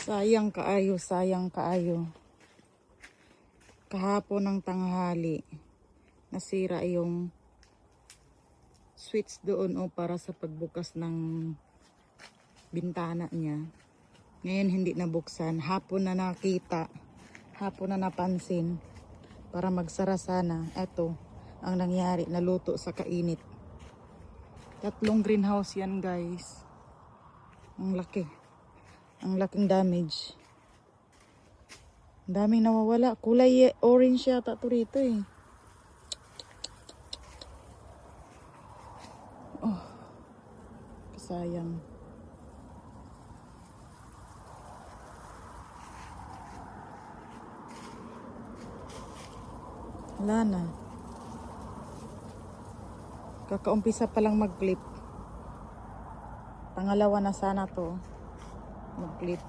Sayang kaayo, sayang kaayo. Kahapon ng tanghali, nasira yung switch doon para sa pagbukas ng bintana niya. Ngayon hindi nabuksan. Hapon na nakita, hapon na napansin para magsara sana. Eto ang nangyari, naluto sa kainit. 3 greenhouse yan guys. Ang laki. Ang laking damage. Ang daming nawawala. Kulay orange yata ito rito eh. Oh, kasayang. Wala na. Kakaumpisa pa lang mag-clip. Pangalawa na sana to. Mag-clip.